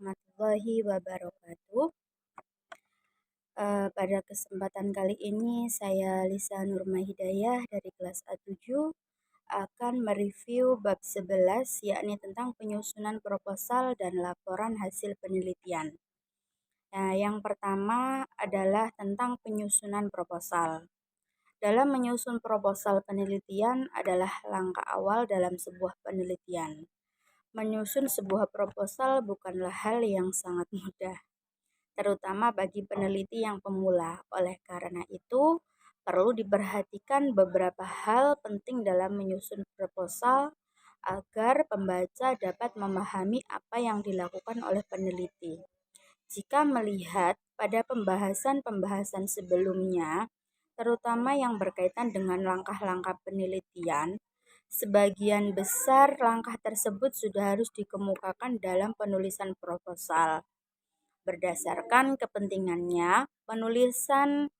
warahmatullahi wabarakatuh. Pada kesempatan kali ini saya Lisa Nurma Hidayah dari kelas A7 akan mereview bab 11, yakni tentang penyusunan proposal dan laporan hasil penelitian. Nah, yang pertama adalah tentang penyusunan proposal. Dalam menyusun proposal penelitian adalah langkah awal dalam sebuah penelitian. Menyusun sebuah proposal bukanlah hal yang sangat mudah, terutama bagi peneliti yang pemula. Oleh karena itu, perlu diperhatikan beberapa hal penting dalam menyusun proposal agar pembaca dapat memahami apa yang dilakukan oleh peneliti. Jika melihat pada pembahasan-pembahasan sebelumnya, terutama yang berkaitan dengan langkah-langkah penelitian, sebagian besar langkah tersebut sudah harus dikemukakan dalam penulisan proposal. Berdasarkan kepentingannya, penulisan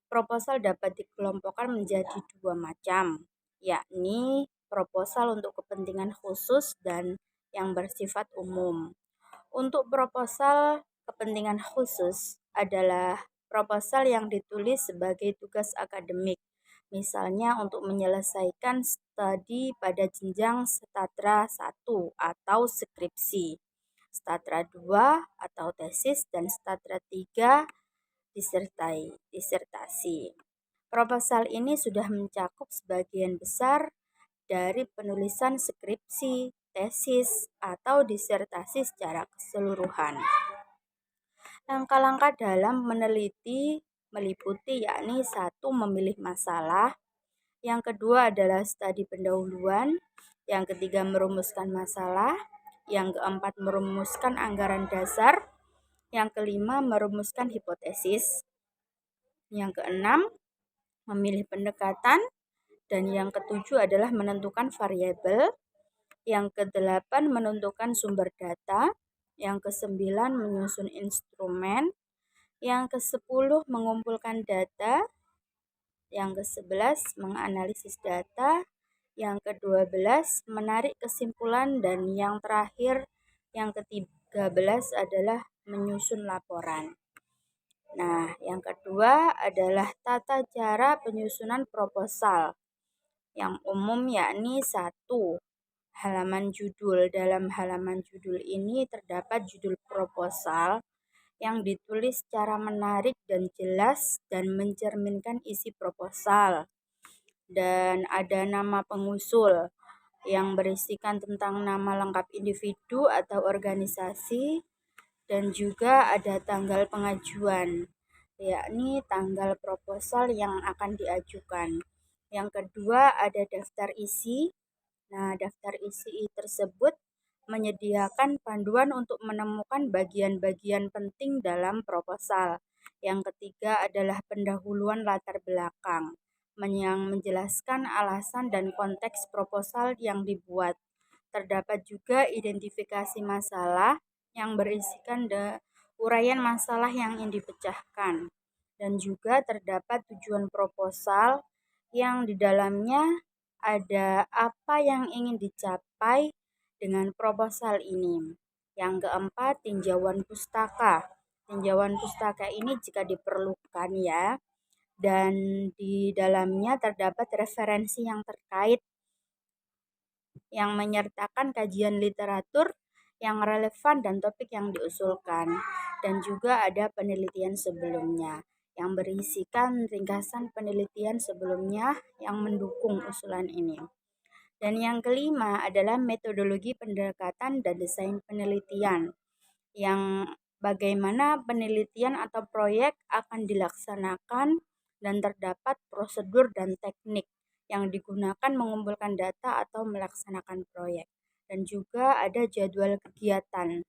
proposal dapat dikelompokkan menjadi dua macam, yakni proposal untuk kepentingan khusus dan yang bersifat umum. Untuk proposal kepentingan khusus adalah proposal yang ditulis sebagai tugas akademik, misalnya untuk menyelesaikan studi pada jenjang Statra 1 atau skripsi, Statra 2 atau tesis, dan Statra 3 disertasi. Proposal ini sudah mencakup sebagian besar dari penulisan skripsi, tesis, atau disertasi secara keseluruhan. Langkah-langkah dalam meneliti meliputi yakni 1. Memilih masalah, yang kedua adalah studi pendahuluan, yang ketiga merumuskan masalah, yang keempat merumuskan anggaran dasar, yang kelima merumuskan hipotesis, yang keenam memilih pendekatan, dan yang ketujuh adalah menentukan variabel, yang kedelapan menentukan sumber data, yang kesembilan menyusun instrumen, yang kesepuluh mengumpulkan data, yang kesebelas menganalisis data, yang kedua belas menarik kesimpulan, dan yang terakhir yang ke-13 adalah menyusun laporan. Nah, yang kedua adalah tata cara penyusunan proposal. Yang umum yakni 1. Halaman judul. Dalam halaman judul ini terdapat judul proposal yang ditulis secara menarik dan jelas dan mencerminkan isi proposal. Dan ada nama pengusul yang berisikan tentang nama lengkap individu atau organisasi, dan juga ada tanggal pengajuan, yakni tanggal proposal yang akan diajukan. Yang kedua ada daftar isi. Nah, daftar isi tersebut menyediakan panduan untuk menemukan bagian-bagian penting dalam proposal. Yang ketiga adalah pendahuluan latar belakang, yang menjelaskan alasan dan konteks proposal yang dibuat. Terdapat juga identifikasi masalah yang berisikan uraian masalah yang ingin dipecahkan, dan juga terdapat tujuan proposal yang di dalamnya ada apa yang ingin dicapai dengan proposal ini. Yang keempat, tinjauan pustaka. Tinjauan pustaka ini jika diperlukan ya, dan di dalamnya terdapat referensi yang terkait yang menyertakan kajian literatur yang relevan dan topik yang diusulkan, dan juga ada penelitian sebelumnya yang berisikan ringkasan penelitian sebelumnya yang mendukung usulan ini. Dan yang kelima adalah metodologi pendekatan dan desain penelitian, yang bagaimana penelitian atau proyek akan dilaksanakan, dan terdapat prosedur dan teknik yang digunakan mengumpulkan data atau melaksanakan proyek. Dan juga ada jadwal kegiatan.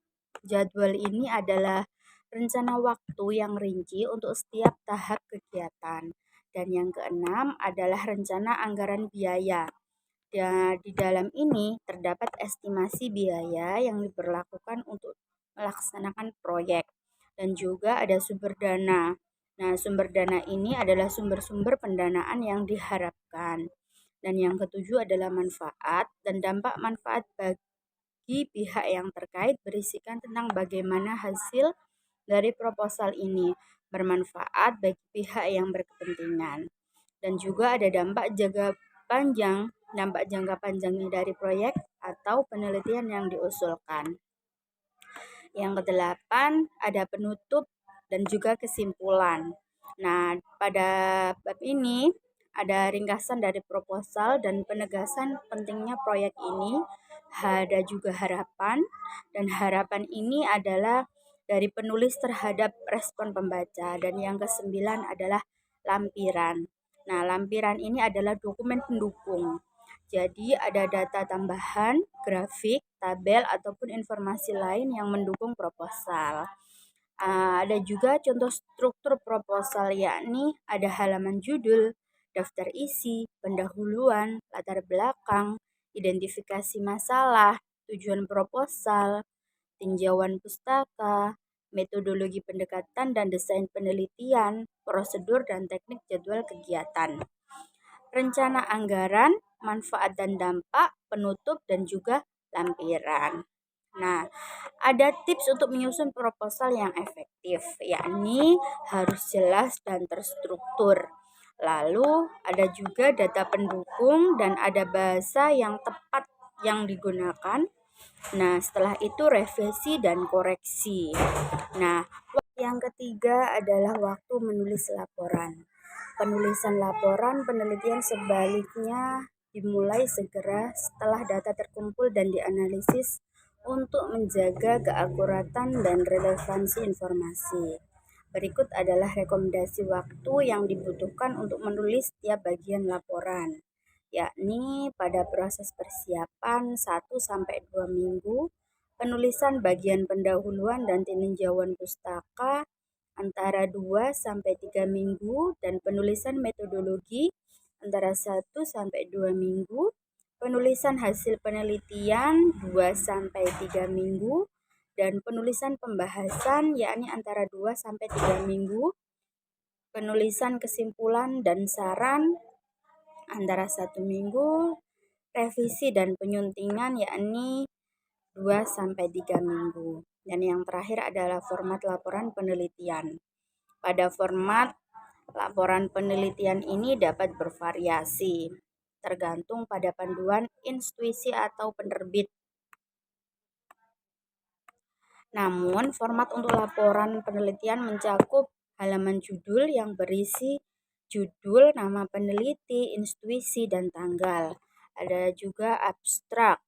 Jadwal ini adalah rencana waktu yang rinci untuk setiap tahap kegiatan. Dan yang keenam adalah rencana anggaran biaya. Dan di dalam ini terdapat estimasi biaya yang diberlakukan untuk melaksanakan proyek. Dan juga ada sumber dana. Nah, sumber dana ini adalah sumber-sumber pendanaan yang diharapkan. Dan yang ketujuh adalah manfaat dan dampak manfaat bagi bagi pihak yang terkait berisikan tentang bagaimana hasil dari proposal ini bermanfaat bagi pihak yang berkepentingan. Dan juga ada dampak jangka panjangnya dari proyek atau penelitian yang diusulkan. Yang kedelapan, ada penutup dan juga kesimpulan. Nah, pada bab ini ada ringkasan dari proposal dan penegasan pentingnya proyek ini. Ada juga harapan, dan harapan ini adalah dari penulis terhadap respon pembaca. Dan yang kesembilan adalah lampiran. Nah, lampiran ini adalah dokumen pendukung. Jadi ada data tambahan, grafik, tabel, ataupun informasi lain yang mendukung proposal. Ada juga contoh struktur proposal, yakni ada halaman judul, daftar isi, pendahuluan, latar belakang, identifikasi masalah, tujuan proposal, tinjauan pustaka, metodologi pendekatan dan desain penelitian, prosedur dan teknik jadwal kegiatan, rencana anggaran, manfaat dan dampak, penutup, dan juga lampiran. Nah, ada tips untuk menyusun proposal yang efektif, yakni harus jelas dan terstruktur. Lalu ada juga data pendukung dan ada bahasa yang tepat yang digunakan. Nah, setelah itu revisi dan koreksi. Nah, yang ketiga adalah waktu menulis laporan. Penulisan laporan penelitian sebaliknya dimulai segera setelah data terkumpul dan dianalisis untuk menjaga keakuratan dan relevansi informasi. Berikut adalah rekomendasi waktu yang dibutuhkan untuk menulis setiap bagian laporan, yakni pada proses persiapan 1-2 minggu, penulisan bagian pendahuluan dan tinjauan pustaka antara 2-3 minggu, dan penulisan metodologi antara 1-2 minggu, penulisan hasil penelitian 2-3 minggu, dan penulisan pembahasan yakni antara 2-3 minggu, penulisan kesimpulan dan saran antara 1 minggu, revisi dan penyuntingan yakni 2-3 minggu. Dan yang terakhir adalah format laporan penelitian. Pada format laporan penelitian ini dapat bervariasi, tergantung pada panduan institusi atau penerbit. Namun, format untuk laporan penelitian mencakup halaman judul yang berisi judul, nama peneliti, institusi, dan tanggal. Ada juga abstrak.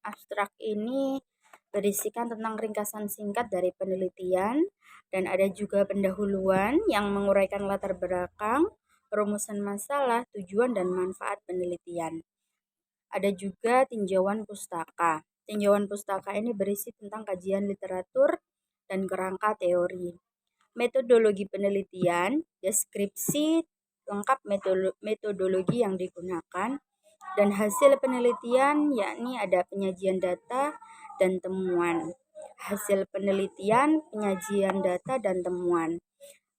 Abstrak ini berisikan tentang ringkasan singkat dari penelitian, dan ada juga pendahuluan yang menguraikan latar belakang, perumusan masalah, tujuan, dan manfaat penelitian. Ada juga tinjauan pustaka. Tinjauan pustaka ini berisi tentang kajian literatur dan kerangka teori. Metodologi penelitian, deskripsi lengkap metodologi yang digunakan, dan hasil penelitian yakni ada penyajian data dan temuan. Hasil penelitian, penyajian data dan temuan.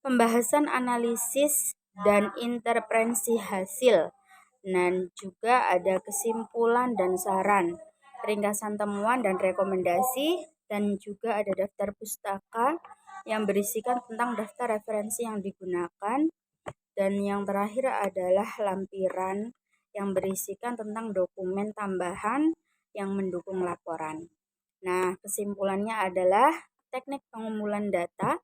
Pembahasan analisis dan intervensi hasil. Dan juga ada kesimpulan dan saran, ringkasan temuan dan rekomendasi, dan juga ada daftar pustaka yang berisikan tentang daftar referensi yang digunakan. Dan yang terakhir adalah lampiran yang berisikan tentang dokumen tambahan yang mendukung laporan. Nah, kesimpulannya adalah teknik pengumpulan data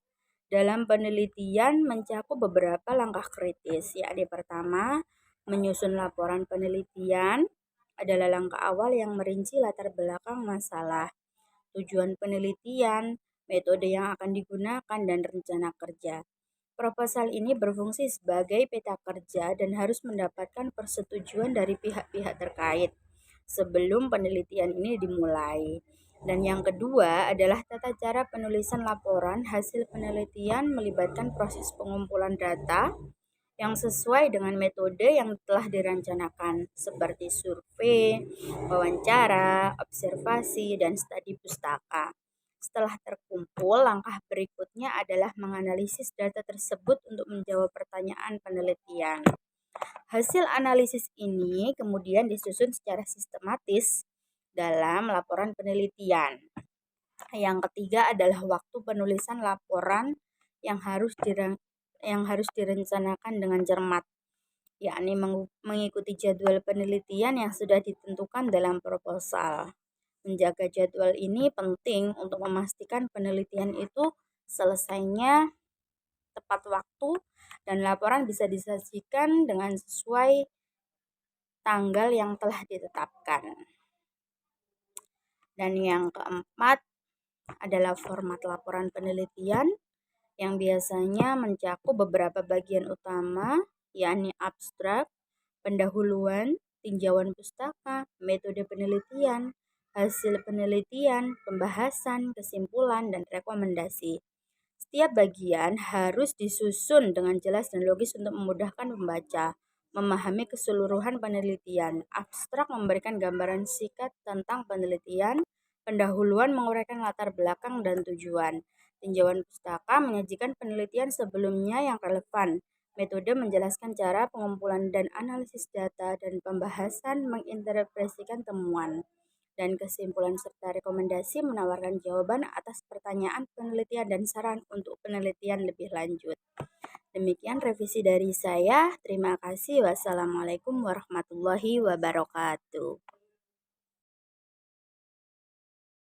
dalam penelitian mencakup beberapa langkah kritis, yakni pertama, menyusun laporan penelitian adalah langkah awal yang merinci latar belakang masalah, tujuan penelitian, metode yang akan digunakan, dan rencana kerja. Proposal ini berfungsi sebagai peta kerja dan harus mendapatkan persetujuan dari pihak-pihak terkait sebelum penelitian ini dimulai. Dan yang kedua adalah tata cara penulisan laporan hasil penelitian melibatkan proses pengumpulan data yang sesuai dengan metode yang telah dirancangkan seperti survei, wawancara, observasi, dan studi pustaka. Setelah terkumpul, langkah berikutnya adalah menganalisis data tersebut untuk menjawab pertanyaan penelitian. Hasil analisis ini kemudian disusun secara sistematis dalam laporan penelitian. Yang ketiga adalah waktu penulisan laporan yang harus direncanakan dengan cermat, yakni mengikuti jadwal penelitian yang sudah ditentukan dalam proposal. Menjaga jadwal ini penting untuk memastikan penelitian itu selesainya tepat waktu dan laporan bisa disajikan dengan sesuai tanggal yang telah ditetapkan. Dan yang keempat adalah format laporan penelitian yang biasanya mencakup beberapa bagian utama, yakni abstrak, pendahuluan, tinjauan pustaka, metode penelitian, hasil penelitian, pembahasan, kesimpulan, dan rekomendasi. Setiap bagian harus disusun dengan jelas dan logis untuk memudahkan pembaca memahami keseluruhan penelitian. Abstrak memberikan gambaran singkat tentang penelitian, pendahuluan menguraikan latar belakang dan tujuan. Tinjauan pustaka menyajikan penelitian sebelumnya yang relevan. Metode menjelaskan cara pengumpulan dan analisis data, dan pembahasan menginterpretasikan temuan. Dan kesimpulan serta rekomendasi menawarkan jawaban atas pertanyaan penelitian dan saran untuk penelitian lebih lanjut. Demikian revisi dari saya. Terima kasih. Wassalamualaikum warahmatullahi wabarakatuh.